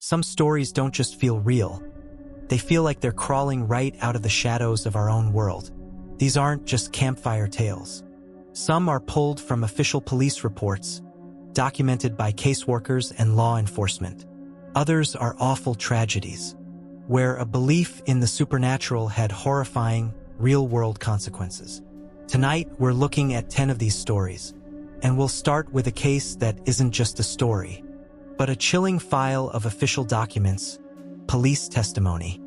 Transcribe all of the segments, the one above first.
Some stories don't just feel real. They feel like they're crawling right out of the shadows of our own world. These aren't just campfire tales. Some are pulled from official police reports, documented by caseworkers and law enforcement. Others are awful tragedies, where a belief in the supernatural had horrifying, real-world consequences. Tonight, we're looking at 10 of these stories, and we'll start with a case that isn't just a story, but a chilling file of official documents, police testimony,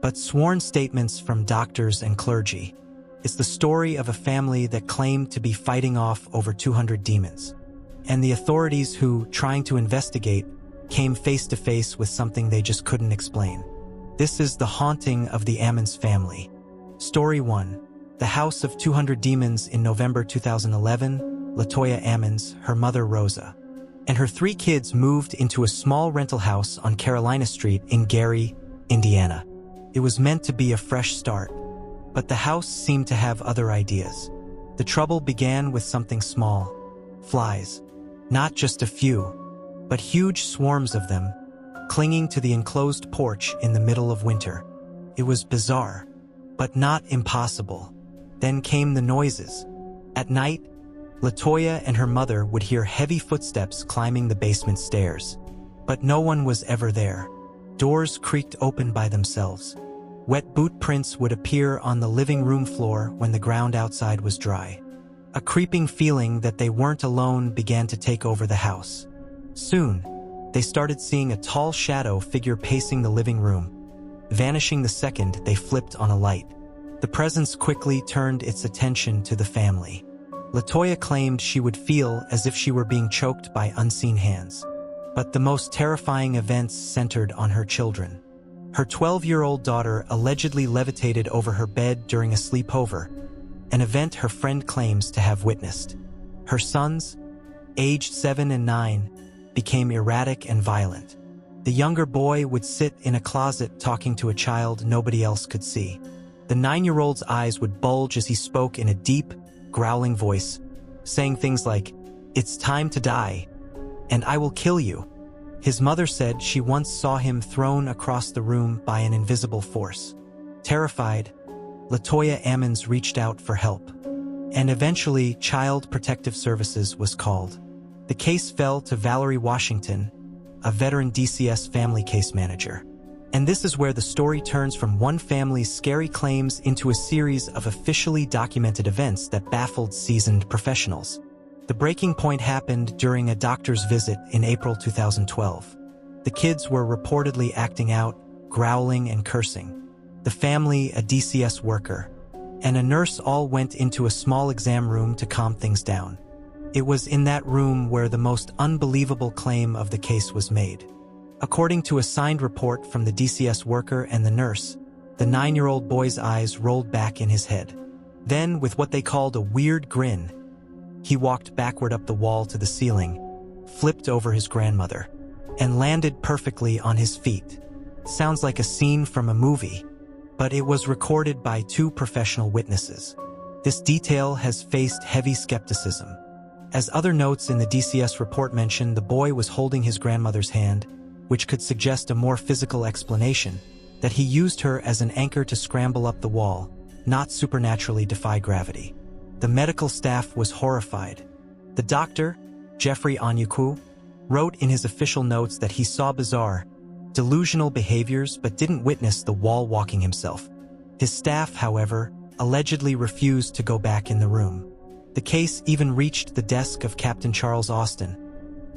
but sworn statements from doctors and clergy. It's the story of a family that claimed to be fighting off over 200 demons, and the authorities who, trying to investigate, came face to face with something they just couldn't explain. This is the haunting of the Ammons family. Story 1. The House of 200 Demons. In November 2011, LaToya Ammons, her mother Rosa, and her 3 kids moved into a small rental house on Carolina Street in Gary, Indiana. It was meant to be a fresh start, but the house seemed to have other ideas. The trouble began with something small: flies. Not just a few, but huge swarms of them, clinging to the enclosed porch in the middle of winter. It was bizarre, but not impossible. Then came the noises. At night, LaToya and her mother would hear heavy footsteps climbing the basement stairs. But no one was ever there. Doors creaked open by themselves. Wet boot prints would appear on the living room floor when the ground outside was dry. A creeping feeling that they weren't alone began to take over the house. Soon, they started seeing a tall shadow figure pacing the living room, vanishing the second they flipped on a light. The presence quickly turned its attention to the family. LaToya claimed she would feel as if she were being choked by unseen hands. But the most terrifying events centered on her children. Her 12-year-old daughter allegedly levitated over her bed during a sleepover, an event her friend claims to have witnessed. Her sons, aged 7 and 9, became erratic and violent. The younger boy would sit in a closet talking to a child nobody else could see. The 9-year-old's eyes would bulge as he spoke in a deep, growling voice, saying things like, "It's time to die, and I will kill you." His mother said she once saw him thrown across the room by an invisible force. Terrified, LaToya Ammons reached out for help, and eventually Child Protective Services was called. The case fell to Valerie Washington, a veteran DCS family case manager. And this is where the story turns from one family's scary claims into a series of officially documented events that baffled seasoned professionals. The breaking point happened during a doctor's visit in April 2012. The kids were reportedly acting out, growling and cursing. The family, a DCS worker, and a nurse all went into a small exam room to calm things down. It was in that room where the most unbelievable claim of the case was made. According to a signed report from the DCS worker and the nurse, the 9-year-old boy's eyes rolled back in his head. Then, with what they called a weird grin, he walked backward up the wall to the ceiling, flipped over his grandmother, and landed perfectly on his feet. Sounds like a scene from a movie, but it was recorded by 2 professional witnesses. This detail has faced heavy skepticism. As other notes in the DCS report mention, the boy was holding his grandmother's hand, which could suggest a more physical explanation, that he used her as an anchor to scramble up the wall, not supernaturally defy gravity. The medical staff was horrified. The doctor, Jeffrey Onyekwu, wrote in his official notes that he saw bizarre, delusional behaviors but didn't witness the wall walking himself. His staff, however, allegedly refused to go back in the room. The case even reached the desk of Captain Charles Austin,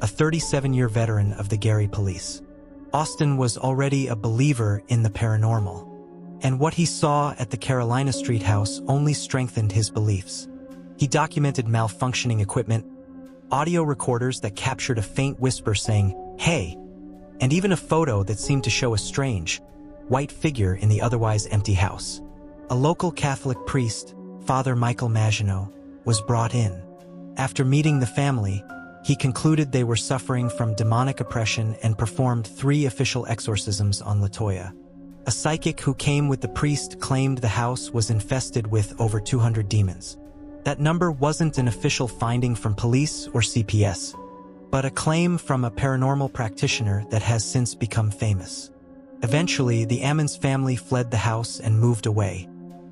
a 37-year veteran of the Gary Police. Austin was already a believer in the paranormal, and what he saw at the Carolina Street house only strengthened his beliefs. He documented malfunctioning equipment, audio recorders that captured a faint whisper saying, "Hey," and even a photo that seemed to show a strange, white figure in the otherwise empty house. A local Catholic priest, Father Michael Maginot, was brought in. After meeting the family, he concluded they were suffering from demonic oppression and performed 3 official exorcisms on LaToya. A psychic who came with the priest claimed the house was infested with over 200 demons. That number wasn't an official finding from police or CPS, but a claim from a paranormal practitioner that has since become famous. Eventually, the Ammons family fled the house and moved away,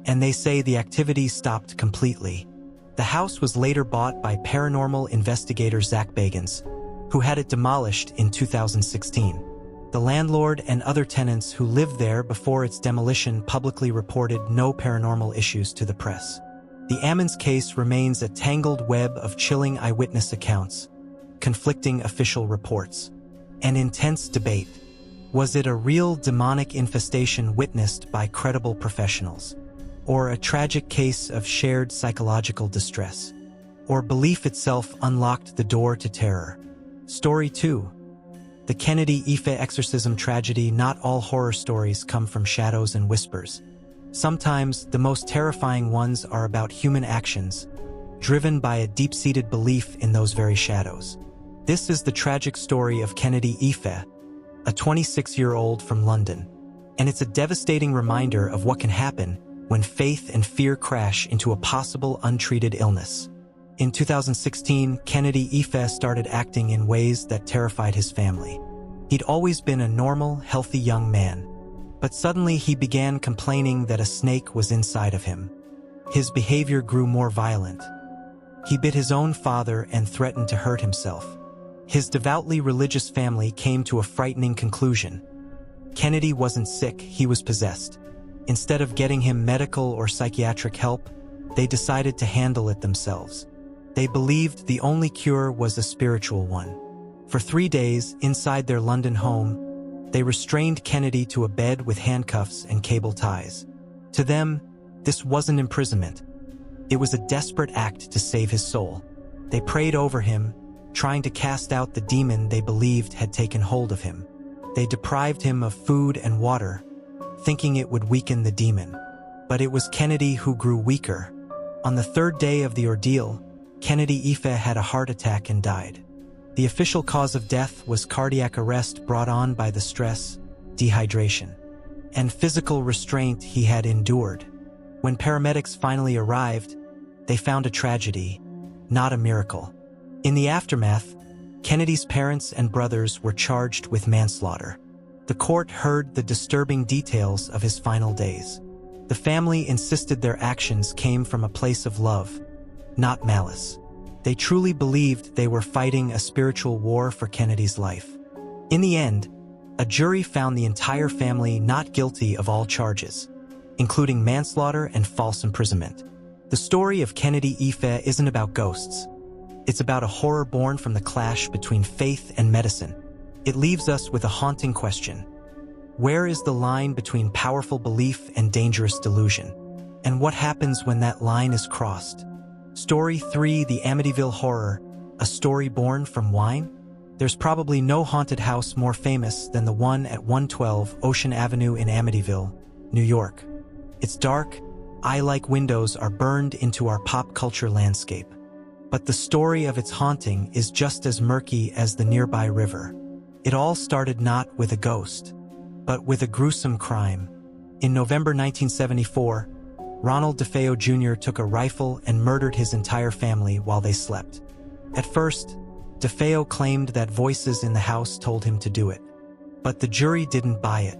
and they say the activity stopped completely. The house was later bought by paranormal investigator Zach Bagans, who had it demolished in 2016. The landlord and other tenants who lived there before its demolition publicly reported no paranormal issues to the press. The Ammons case remains a tangled web of chilling eyewitness accounts, conflicting official reports, and intense debate. Was it a real demonic infestation witnessed by credible professionals? Or a tragic case of shared psychological distress? Or belief itself unlocked the door to terror? Story 2. The Kennedy Ife exorcism tragedy. Not all horror stories come from shadows and whispers. Sometimes the most terrifying ones are about human actions, driven by a deep-seated belief in those very shadows. This is the tragic story of Kennedy Ife, a 26-year-old from London. And it's a devastating reminder of what can happen when faith and fear crash into a possible untreated illness. In 2016, Kennedy Ife started acting in ways that terrified his family. He'd always been a normal, healthy young man, but suddenly he began complaining that a snake was inside of him. His behavior grew more violent. He bit his own father and threatened to hurt himself. His devoutly religious family came to a frightening conclusion. Kennedy wasn't sick, he was possessed. Instead of getting him medical or psychiatric help, they decided to handle it themselves. They believed the only cure was a spiritual one. For 3 days, inside their London home, they restrained Kennedy to a bed with handcuffs and cable ties. To them, this wasn't imprisonment. It was a desperate act to save his soul. They prayed over him, trying to cast out the demon they believed had taken hold of him. They deprived him of food and water, thinking it would weaken the demon. But it was Kennedy who grew weaker. On the 3rd day of the ordeal, Kennedy Ife had a heart attack and died. The official cause of death was cardiac arrest brought on by the stress, dehydration, and physical restraint he had endured. When paramedics finally arrived, they found a tragedy, not a miracle. In the aftermath, Kennedy's parents and brothers were charged with manslaughter. The court heard the disturbing details of his final days. The family insisted their actions came from a place of love, not malice. They truly believed they were fighting a spiritual war for Kennedy's life. In the end, a jury found the entire family not guilty of all charges, including manslaughter and false imprisonment. The story of Kennedy Ife isn't about ghosts. It's about a horror born from the clash between faith and medicine. It leaves us with a haunting question. Where is the line between powerful belief and dangerous delusion? And what happens when that line is crossed? Story 3. The Amityville Horror, a story born from wine? There's probably no haunted house more famous than the one at 112 Ocean Avenue in Amityville, New York. Its dark, eye-like windows are burned into our pop culture landscape. But the story of its haunting is just as murky as the nearby river. It all started not with a ghost, but with a gruesome crime. In November 1974, Ronald DeFeo Jr. took a rifle and murdered his entire family while they slept. At first, DeFeo claimed that voices in the house told him to do it. But the jury didn't buy it.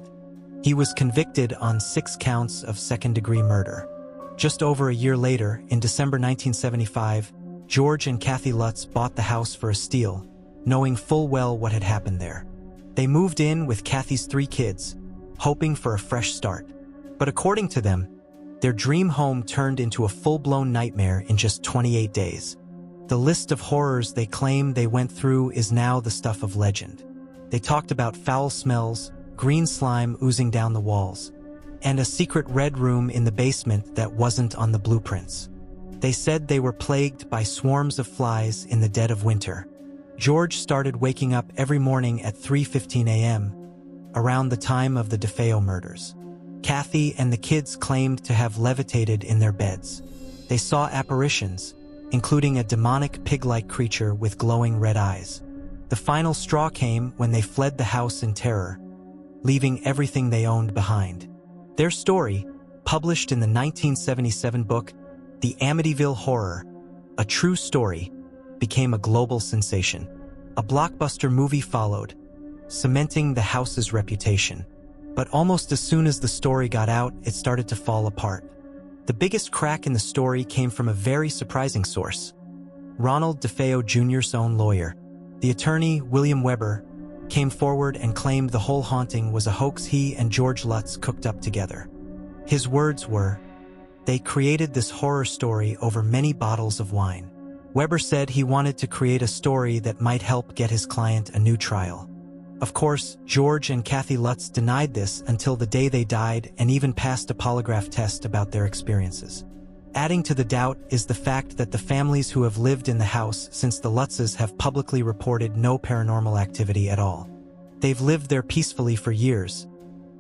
He was convicted on 6 counts of second-degree murder. Just over a year later, in December 1975, George and Kathy Lutz bought the house for a steal, knowing full well what had happened there. They moved in with Kathy's 3 kids, hoping for a fresh start. But according to them, their dream home turned into a full-blown nightmare in just 28 days. The list of horrors they claim they went through is now the stuff of legend. They talked about foul smells, green slime oozing down the walls, and a secret red room in the basement that wasn't on the blueprints. They said they were plagued by swarms of flies in the dead of winter. George started waking up every morning at 3:15 a.m., around the time of the DeFeo murders. Kathy and the kids claimed to have levitated in their beds. They saw apparitions, including a demonic pig-like creature with glowing red eyes. The final straw came when they fled the house in terror, leaving everything they owned behind. Their story, published in the 1977 book, The Amityville Horror, a true story, became a global sensation. A blockbuster movie followed, cementing the house's reputation. But almost as soon as the story got out, it started to fall apart. The biggest crack in the story came from a very surprising source: Ronald DeFeo Jr.'s own lawyer. The attorney, William Weber, came forward and claimed the whole haunting was a hoax he and George Lutz cooked up together. His words were, "They created this horror story over many bottles of wine." Weber said he wanted to create a story that might help get his client a new trial. Of course, George and Kathy Lutz denied this until the day they died and even passed a polygraph test about their experiences. Adding to the doubt is the fact that the families who have lived in the house since the Lutzes have publicly reported no paranormal activity at all. They've lived there peacefully for years,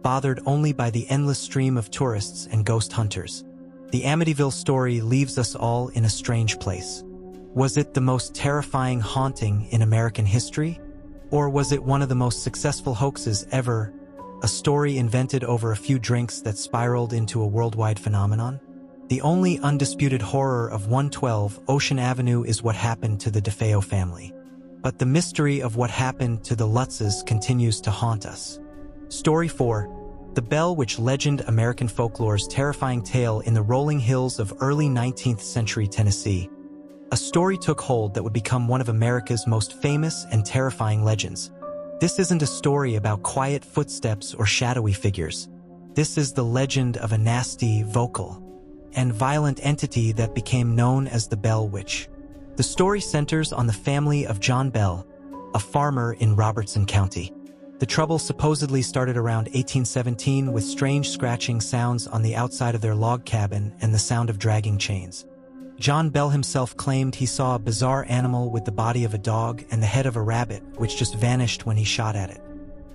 bothered only by the endless stream of tourists and ghost hunters. The Amityville story leaves us all in a strange place. Was it the most terrifying haunting in American history? Or was it one of the most successful hoaxes ever, a story invented over a few drinks that spiraled into a worldwide phenomenon? The only undisputed horror of 112 Ocean Avenue is what happened to the DeFeo family. But the mystery of what happened to the Lutzes continues to haunt us. Story 4. The Bell Witch Legend. American folklore's terrifying tale in the rolling hills of early 19th century Tennessee. A story took hold that would become one of America's most famous and terrifying legends. This isn't a story about quiet footsteps or shadowy figures. This is the legend of a nasty, vocal, and violent entity that became known as the Bell Witch. The story centers on the family of John Bell, a farmer in Robertson County. The trouble supposedly started around 1817 with strange scratching sounds on the outside of their log cabin and the sound of dragging chains. John Bell himself claimed he saw a bizarre animal with the body of a dog and the head of a rabbit, which just vanished when he shot at it.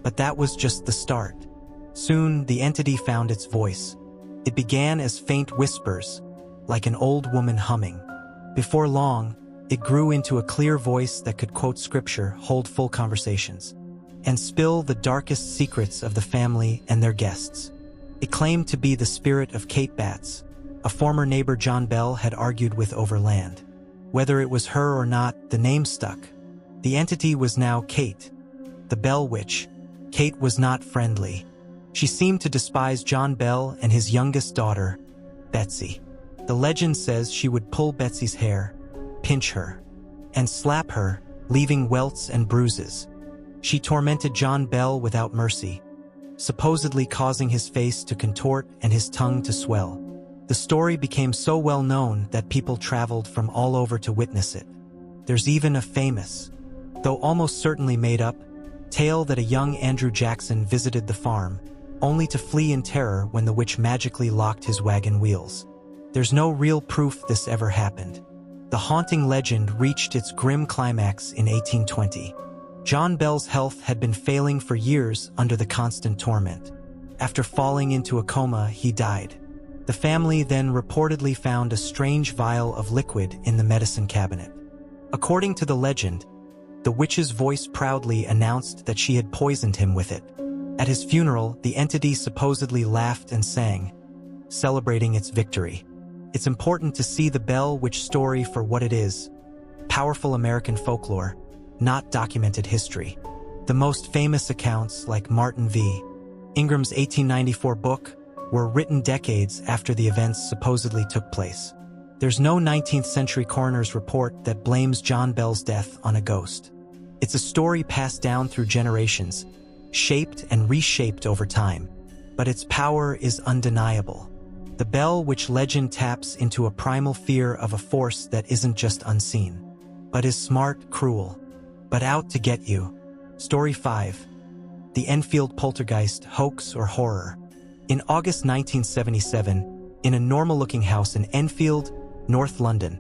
But that was just the start. Soon, the entity found its voice. It began as faint whispers, like an old woman humming. Before long, it grew into a clear voice that could quote scripture, hold full conversations, and spill the darkest secrets of the family and their guests. It claimed to be the spirit of Kate Batts, a former neighbor John Bell had argued with over land. Whether it was her or not, the name stuck. The entity was now Kate, the Bell Witch. Kate was not friendly. She seemed to despise John Bell and his youngest daughter, Betsy. The legend says she would pull Betsy's hair, pinch her, and slap her, leaving welts and bruises. She tormented John Bell without mercy, supposedly causing his face to contort and his tongue to swell. The story became so well known that people traveled from all over to witness it. There's even a famous, though almost certainly made up, tale that a young Andrew Jackson visited the farm, only to flee in terror when the witch magically locked his wagon wheels. There's no real proof this ever happened. The haunting legend reached its grim climax in 1820. John Bell's health had been failing for years under the constant torment. After falling into a coma, he died. The family then reportedly found a strange vial of liquid in the medicine cabinet. According to the legend, the witch's voice proudly announced that she had poisoned him with it. At his funeral, the entity supposedly laughed and sang, celebrating its victory. It's important to see the Bell Witch story for what it is: powerful American folklore, not documented history. The most famous accounts, like Martin V. Ingram's 1894 book, were written decades after the events supposedly took place. There's no 19th century coroner's report that blames John Bell's death on a ghost. It's a story passed down through generations, shaped and reshaped over time, but its power is undeniable. The Bell Witch legend taps into a primal fear of a force that isn't just unseen, but is smart, cruel, but out to get you. Story 5. The Enfield Poltergeist, Hoax or Horror. In August 1977, in a normal-looking house in Enfield, North London,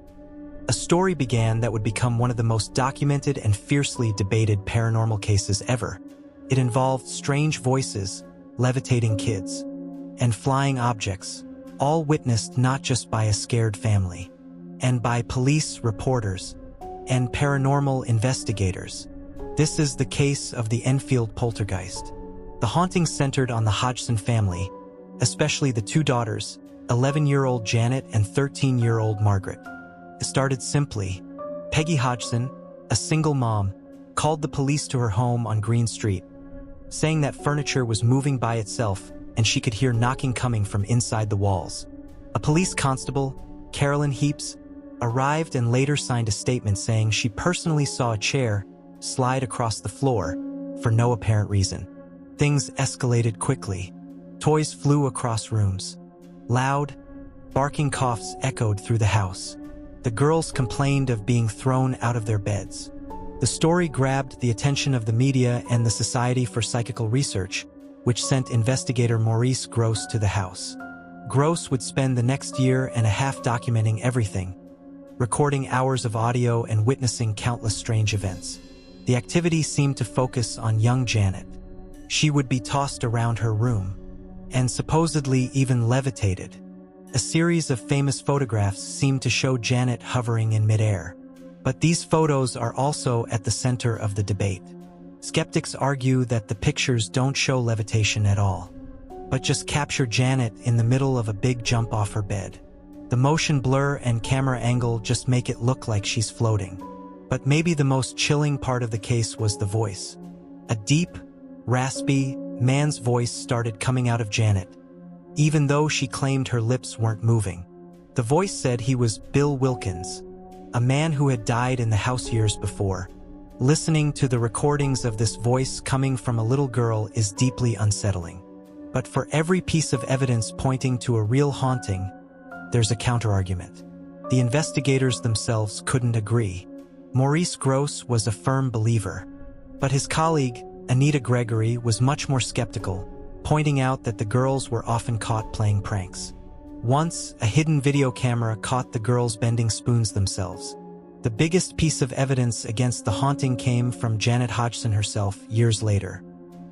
a story began that would become one of the most documented and fiercely debated paranormal cases ever. It involved strange voices, levitating kids, and flying objects, all witnessed not just by a scared family, and by police reporters and paranormal investigators. This is the case of the Enfield Poltergeist. The haunting centered on the Hodgson family, especially the two daughters, 11-year-old Janet and 13-year-old Margaret. It started simply. Peggy Hodgson, a single mom, called the police to her home on Green Street, saying that furniture was moving by itself and she could hear knocking coming from inside the walls. A police constable, Carolyn Heaps, arrived and later signed a statement saying she personally saw a chair slide across the floor for no apparent reason. Things escalated quickly. Toys flew across rooms. Loud, barking coughs echoed through the house. The girls complained of being thrown out of their beds. The story grabbed the attention of the media and the Society for Psychical Research, which sent investigator Maurice Grosse to the house. Grosse would spend the next year and a half documenting everything, recording hours of audio and witnessing countless strange events. The activity seemed to focus on young Janet. She would be tossed around her room, and supposedly even levitated. A series of famous photographs seemed to show Janet hovering in midair. But these photos are also at the center of the debate. Skeptics argue that the pictures don't show levitation at all, but just capture Janet in the middle of a big jump off her bed. The motion blur and camera angle just make it look like she's floating. But maybe the most chilling part of the case was the voice. A deep, raspy, man's voice started coming out of Janet, even though she claimed her lips weren't moving. The voice said he was Bill Wilkins, a man who had died in the house years before. Listening to the recordings of this voice coming from a little girl is deeply unsettling. But for every piece of evidence pointing to a real haunting, there's a counterargument. The investigators themselves couldn't agree. Maurice Grosse was a firm believer, but his colleague, Anita Gregory, was much more skeptical, pointing out that the girls were often caught playing pranks. Once, a hidden video camera caught the girls bending spoons themselves. The biggest piece of evidence against the haunting came from Janet Hodgson herself years later.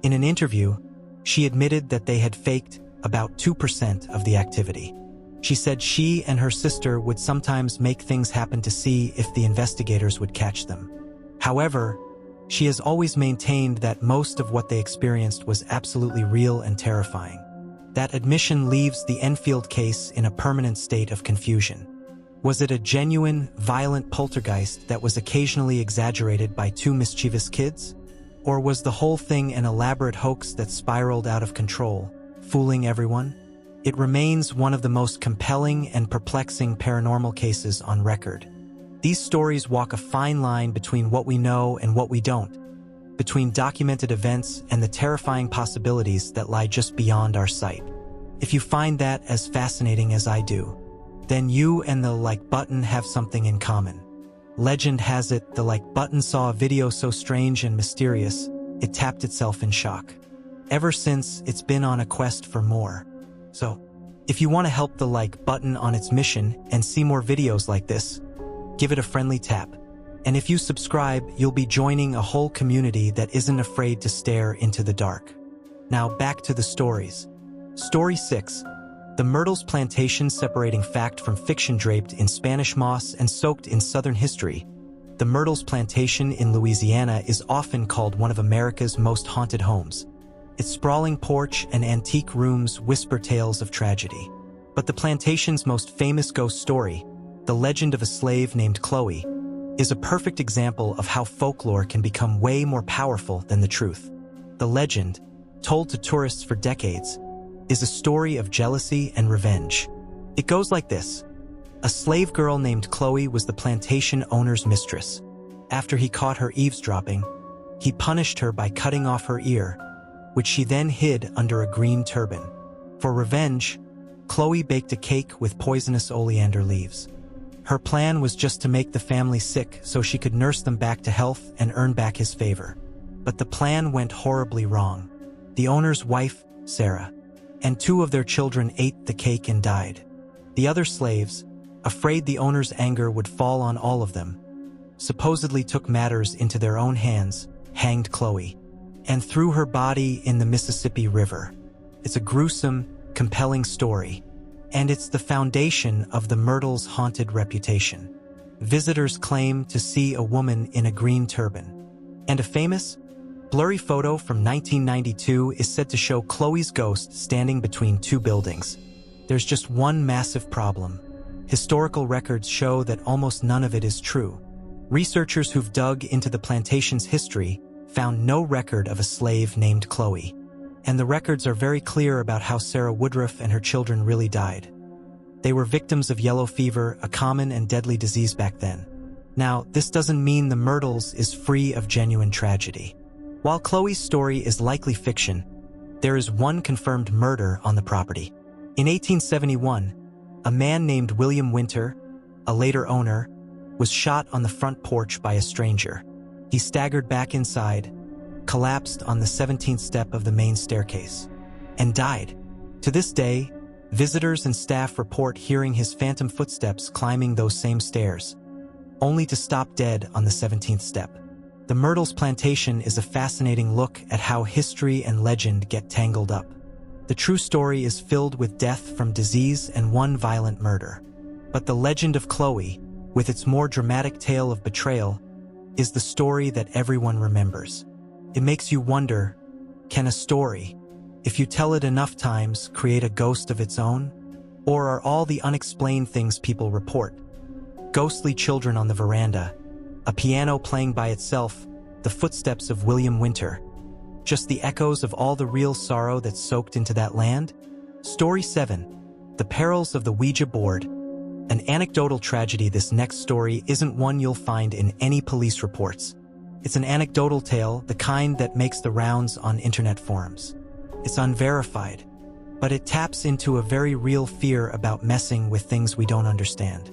In an interview, she admitted that they had faked about 2% of the activity. She said she and her sister would sometimes make things happen to see if the investigators would catch them. However, she has always maintained that most of what they experienced was absolutely real and terrifying. That admission leaves the Enfield case in a permanent state of confusion. Was it a genuine, violent poltergeist that was occasionally exaggerated by two mischievous kids? Or was the whole thing an elaborate hoax that spiraled out of control, fooling everyone? It remains one of the most compelling and perplexing paranormal cases on record. These stories walk a fine line between what we know and what we don't, between documented events and the terrifying possibilities that lie just beyond our sight. If you find that as fascinating as I do, then you and the like button have something in common. Legend has it the like button saw a video so strange and mysterious, it tapped itself in shock. Ever since, it's been on a quest for more. So, if you want to help the like button on its mission and see more videos like this, give it a friendly tap. And if you subscribe, you'll be joining a whole community that isn't afraid to stare into the dark. Now back to the stories. Story 6. The Myrtles Plantation, separating fact from fiction, draped in Spanish moss and soaked in Southern history. The Myrtles Plantation in Louisiana is often called one of America's most haunted homes. Its sprawling porch and antique rooms whisper tales of tragedy. But the plantation's most famous ghost story, the legend of a slave named Chloe, is a perfect example of how folklore can become way more powerful than the truth. The legend, told to tourists for decades, is a story of jealousy and revenge. It goes like this. A slave girl named Chloe was the plantation owner's mistress. After he caught her eavesdropping, he punished her by cutting off her ear, which she then hid under a green turban. For revenge, Chloe baked a cake with poisonous oleander leaves. Her plan was just to make the family sick so she could nurse them back to health and earn back his favor. But the plan went horribly wrong. The owner's wife, Sarah, and 2 of their children ate the cake and died. The other slaves, afraid the owner's anger would fall on all of them, supposedly took matters into their own hands, hanged Chloe, and threw her body in the Mississippi River. It's a gruesome, compelling story, and it's the foundation of the Myrtles' haunted reputation. Visitors claim to see a woman in a green turban. And a famous, blurry photo from 1992 is said to show Chloe's ghost standing between 2 buildings. There's just one massive problem. Historical records show that almost none of it is true. Researchers who've dug into the plantation's history found no record of a slave named Chloe. And the records are very clear about how Sarah Woodruff and her children really died. They were victims of yellow fever, a common and deadly disease back then. Now, this doesn't mean the Myrtles is free of genuine tragedy. While Chloe's story is likely fiction, there is one confirmed murder on the property. In 1871, a man named William Winter, a later owner, was shot on the front porch by a stranger. He staggered back inside, collapsed on the 17th step of the main staircase, and died. To this day, visitors and staff report hearing his phantom footsteps climbing those same stairs, only to stop dead on the 17th step. The Myrtles plantation is a fascinating look at how history and legend get tangled up. The true story is filled with death from disease and one violent murder. But the legend of Chloe, with its more dramatic tale of betrayal, is the story that everyone remembers. It makes you wonder, can a story, if you tell it enough times, create a ghost of its own? Or are all the unexplained things people report? Ghostly children on the veranda, a piano playing by itself, the footsteps of William Winter, just the echoes of all the real sorrow that's soaked into that land? Story 7. The Perils of the Ouija Board. An anecdotal tragedy. This next story isn't one you'll find in any police reports. It's an anecdotal tale, the kind that makes the rounds on internet forums. It's unverified, but it taps into a very real fear about messing with things we don't understand.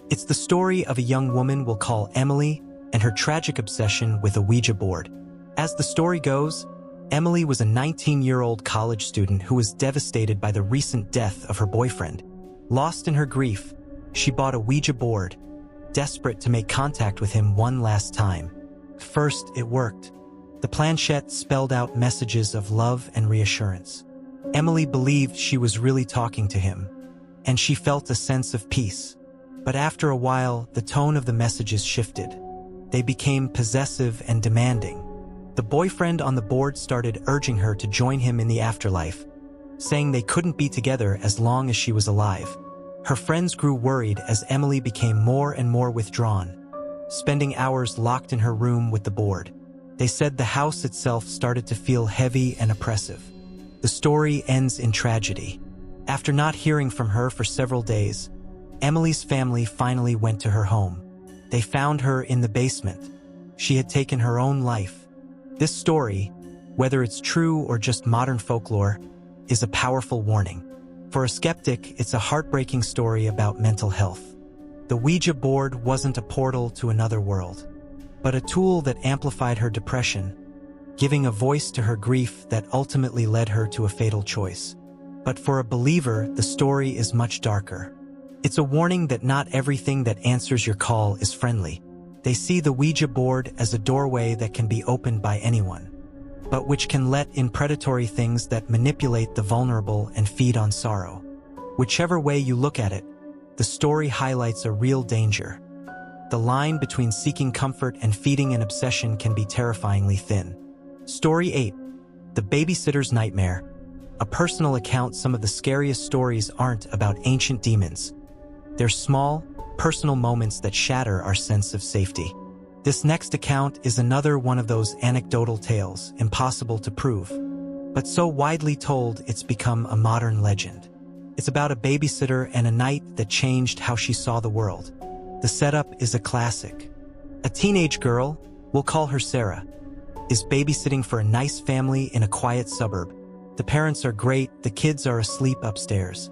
It's the story of a young woman we'll call Emily and her tragic obsession with a Ouija board. As the story goes, Emily was a 19-year-old college student who was devastated by the recent death of her boyfriend. Lost in her grief, she bought a Ouija board, desperate to make contact with him one last time. First, it worked. The planchette spelled out messages of love and reassurance. Emily believed she was really talking to him, and she felt a sense of peace. But after a while, the tone of the messages shifted. They became possessive and demanding. The boyfriend on the board started urging her to join him in the afterlife, saying they couldn't be together as long as she was alive. Her friends grew worried as Emily became more and more withdrawn, spending hours locked in her room with the board. They said the house itself started to feel heavy and oppressive. The story ends in tragedy. After not hearing from her for several days, Emily's family finally went to her home. They found her in the basement. She had taken her own life. This story, whether it's true or just modern folklore, is a powerful warning. For a skeptic, it's a heartbreaking story about mental health. The Ouija board wasn't a portal to another world, but a tool that amplified her depression, giving a voice to her grief that ultimately led her to a fatal choice. But for a believer, the story is much darker. It's a warning that not everything that answers your call is friendly. They see the Ouija board as a doorway that can be opened by anyone, but which can let in predatory things that manipulate the vulnerable and feed on sorrow. Whichever way you look at it, the story highlights a real danger. The line between seeking comfort and feeding an obsession can be terrifyingly thin. Story 8. The Babysitter's Nightmare. A personal account. Some of the scariest stories aren't about ancient demons. They're small, personal moments that shatter our sense of safety. This next account is another one of those anecdotal tales, impossible to prove, but so widely told it's become a modern legend. It's about a babysitter and a night that changed how she saw the world. The setup is a classic. A teenage girl, we'll call her Sarah, is babysitting for a nice family in a quiet suburb. The parents are great, the kids are asleep upstairs,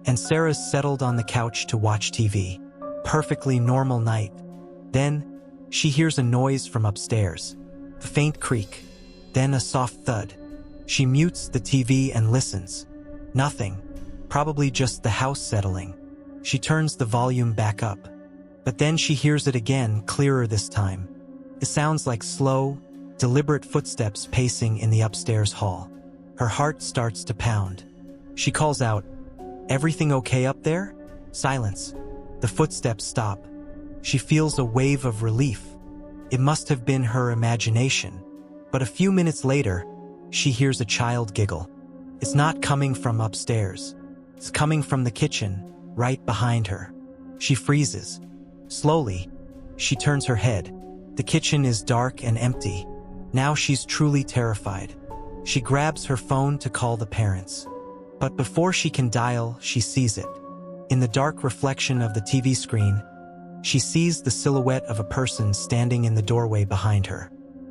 and Sarah's settled on the couch to watch TV. Perfectly normal night. Then, she hears a noise from upstairs. A faint creak, then a soft thud. She mutes the TV and listens. Nothing. Probably just the house settling. She turns the volume back up. But then she hears it again, clearer this time. It sounds like slow, deliberate footsteps pacing in the upstairs hall. Her heart starts to pound. She calls out, "Everything okay up there?" Silence. The footsteps stop. She feels a wave of relief. It must have been her imagination. But a few minutes later, she hears a child giggle. It's not coming from upstairs. It's coming from the kitchen, right behind her. She freezes. Slowly, She turns her head. The kitchen is dark and empty. Now she's truly terrified. She grabs her phone to call the parents. But before she can dial, she sees it. In the dark reflection of the TV screen, she sees the silhouette of a person standing in the doorway behind her.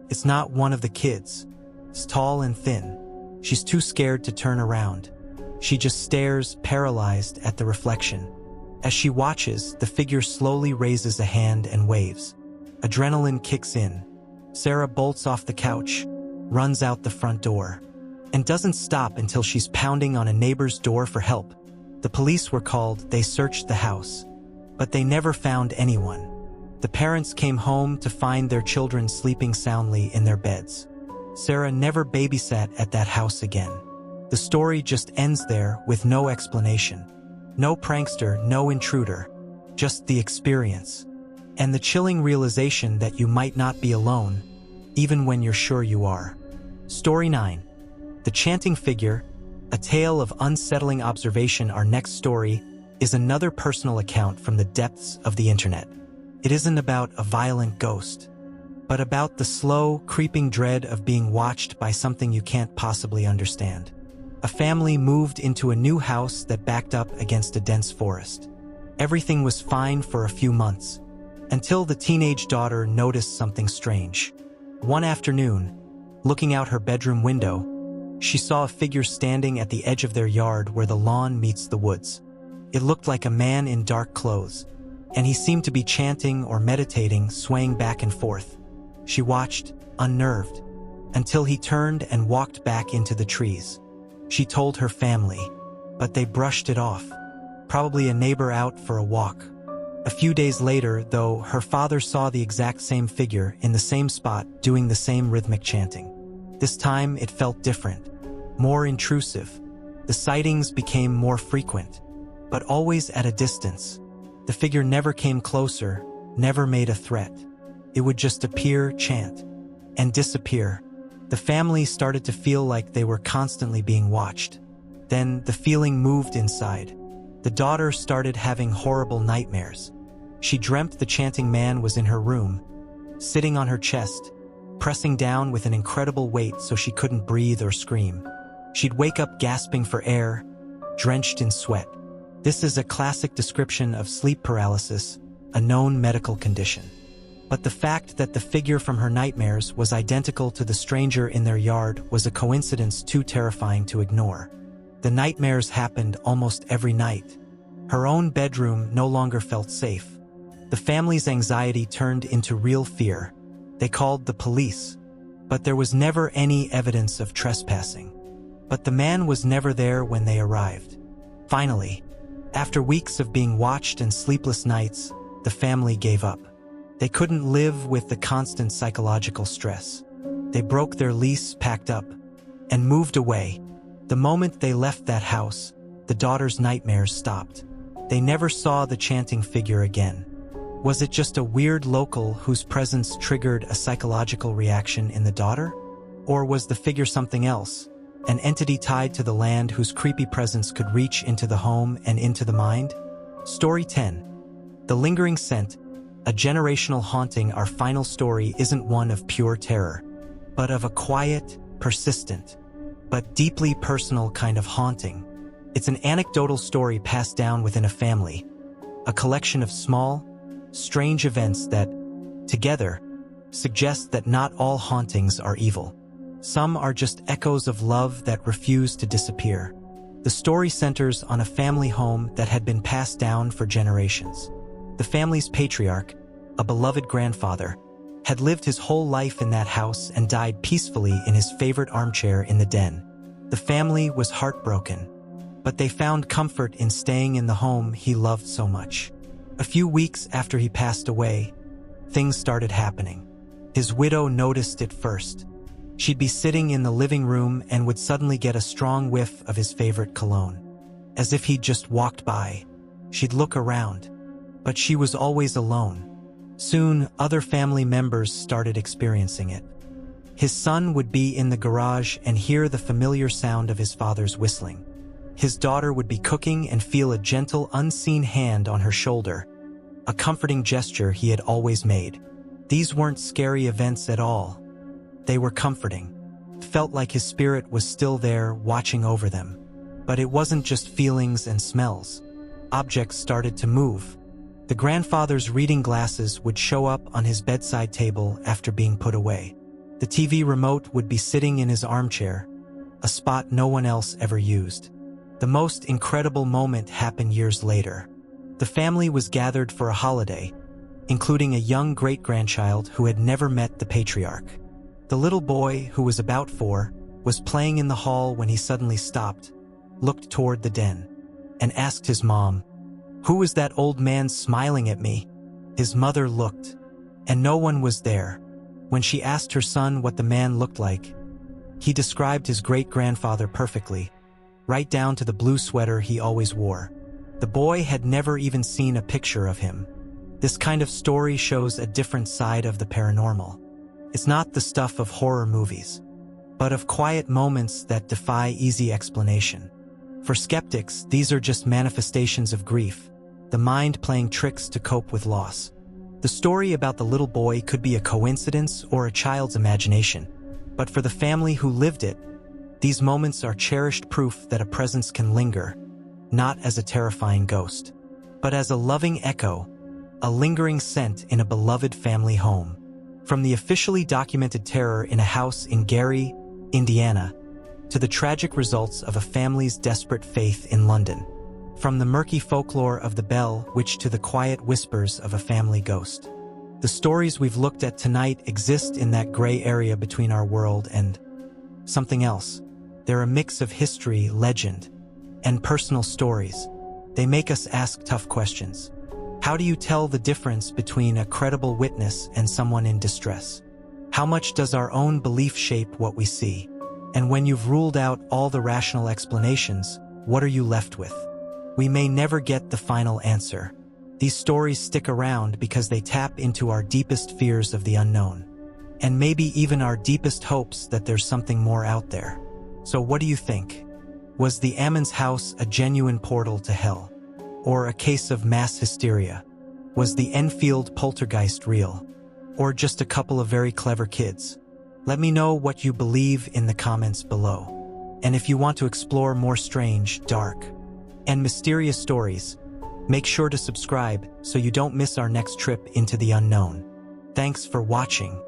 It's not one of the kids. It's tall and thin. She's too scared to turn around. She just stares, paralyzed, at the reflection. As she watches, the figure slowly raises a hand and waves. Adrenaline kicks in. Sarah bolts off the couch, runs out the front door, and doesn't stop until she's pounding on a neighbor's door for help. The police were called, they searched the house, but they never found anyone. The parents came home to find their children sleeping soundly in their beds. Sarah never babysat at that house again. The story just ends there with no explanation. No prankster, no intruder, just the experience. And the chilling realization that you might not be alone, even when you're sure you are. Story 9. The Chanting Figure, a tale of unsettling observation. Our next story is another personal account from the depths of the internet. It isn't about a violent ghost, but about the slow, creeping dread of being watched by something you can't possibly understand. A family moved into a new house that backed up against a dense forest. Everything was fine for a few months, until the teenage daughter noticed something strange. One afternoon, looking out her bedroom window, she saw a figure standing at the edge of their yard where the lawn meets the woods. It looked like a man in dark clothes, and he seemed to be chanting or meditating, swaying back and forth. She watched, unnerved, until he turned and walked back into the trees. She told her family, but they brushed it off. Probably a neighbor out for a walk. A few days later, though, her father saw the exact same figure in the same spot doing the same rhythmic chanting. This time it felt different, more intrusive. The sightings became more frequent, but always at a distance. The figure never came closer, never made a threat. It would just appear, chant, and disappear. The family started to feel like they were constantly being watched. Then the feeling moved inside. The daughter started having horrible nightmares. She dreamt the chanting man was in her room, sitting on her chest, pressing down with an incredible weight so she couldn't breathe or scream. She'd wake up gasping for air, drenched in sweat. This is a classic description of sleep paralysis, a known medical condition. But the fact that the figure from her nightmares was identical to the stranger in their yard was a coincidence too terrifying to ignore. The nightmares happened almost every night. Her own bedroom no longer felt safe. The family's anxiety turned into real fear. They called the police, but there was never any evidence of trespassing. But the man was never there when they arrived. Finally, after weeks of being watched and sleepless nights, the family gave up. They couldn't live with the constant psychological stress. They broke their lease, packed up, and moved away. The moment they left that house, the daughter's nightmares stopped. They never saw the chanting figure again. Was it just a weird local whose presence triggered a psychological reaction in the daughter? Or was the figure something else, an entity tied to the land whose creepy presence could reach into the home and into the mind? Story 10. The Lingering Scent, a generational haunting. Our final story isn't one of pure terror, but of a quiet, persistent, but deeply personal kind of haunting. It's an anecdotal story passed down within a family, a collection of small, strange events that, together, suggest that not all hauntings are evil. Some are just echoes of love that refuse to disappear. The story centers on a family home that had been passed down for generations. The family's patriarch, a beloved grandfather, had lived his whole life in that house and died peacefully in his favorite armchair in the den. The family was heartbroken, but they found comfort in staying in the home he loved so much. A few weeks after he passed away, things started happening. His widow noticed it first. She'd be sitting in the living room and would suddenly get a strong whiff of his favorite cologne. As if he'd just walked by. She'd look around, but she was always alone. Soon, other family members started experiencing it. His son would be in the garage and hear the familiar sound of his father's whistling. His daughter would be cooking and feel a gentle, unseen hand on her shoulder. a comforting gesture he had always made. These weren't scary events at all. They were comforting. It felt like his spirit was still there, watching over them. But it wasn't just feelings and smells. Objects started to move. The grandfather's reading glasses would show up on his bedside table after being put away. The TV remote would be sitting in his armchair, a spot no one else ever used. The most incredible moment happened years later. The family was gathered for a holiday, including a young great-grandchild who had never met the patriarch. The little boy, who was about 4, was playing in the hall when he suddenly stopped, looked toward the den, and asked his mom, "Who was that old man smiling at me?" His mother looked, and no one was there. When she asked her son what the man looked like, he described his great-grandfather perfectly, right down to the blue sweater he always wore. The boy had never even seen a picture of him. This kind of story shows a different side of the paranormal. It's not the stuff of horror movies, but of quiet moments that defy easy explanation. For skeptics, these are just manifestations of grief, the mind playing tricks to cope with loss. The story about the little boy could be a coincidence or a child's imagination, but for the family who lived it, these moments are cherished proof that a presence can linger, not as a terrifying ghost, but as a loving echo, a lingering scent in a beloved family home. From the officially documented terror in a house in Gary, Indiana, to the tragic results of a family's desperate faith in London. From the murky folklore of the Bell Witch to the quiet whispers of a family ghost. The stories we've looked at tonight exist in that gray area between our world and something else. They're a mix of history, legend, and personal stories. They make us ask tough questions. How do you tell the difference between a credible witness and someone in distress? How much does our own belief shape what we see? And when you've ruled out all the rational explanations, what are you left with? We may never get the final answer. These stories stick around because they tap into our deepest fears of the unknown, and maybe even our deepest hopes that there's something more out there. So what do you think? Was the Ammons house a genuine portal to hell? Or a case of mass hysteria? Was the Enfield poltergeist real? Or just a couple of very clever kids? Let me know what you believe in the comments below. And if you want to explore more strange, dark, and mysterious stories, make sure to subscribe so you don't miss our next trip into the unknown. Thanks for watching.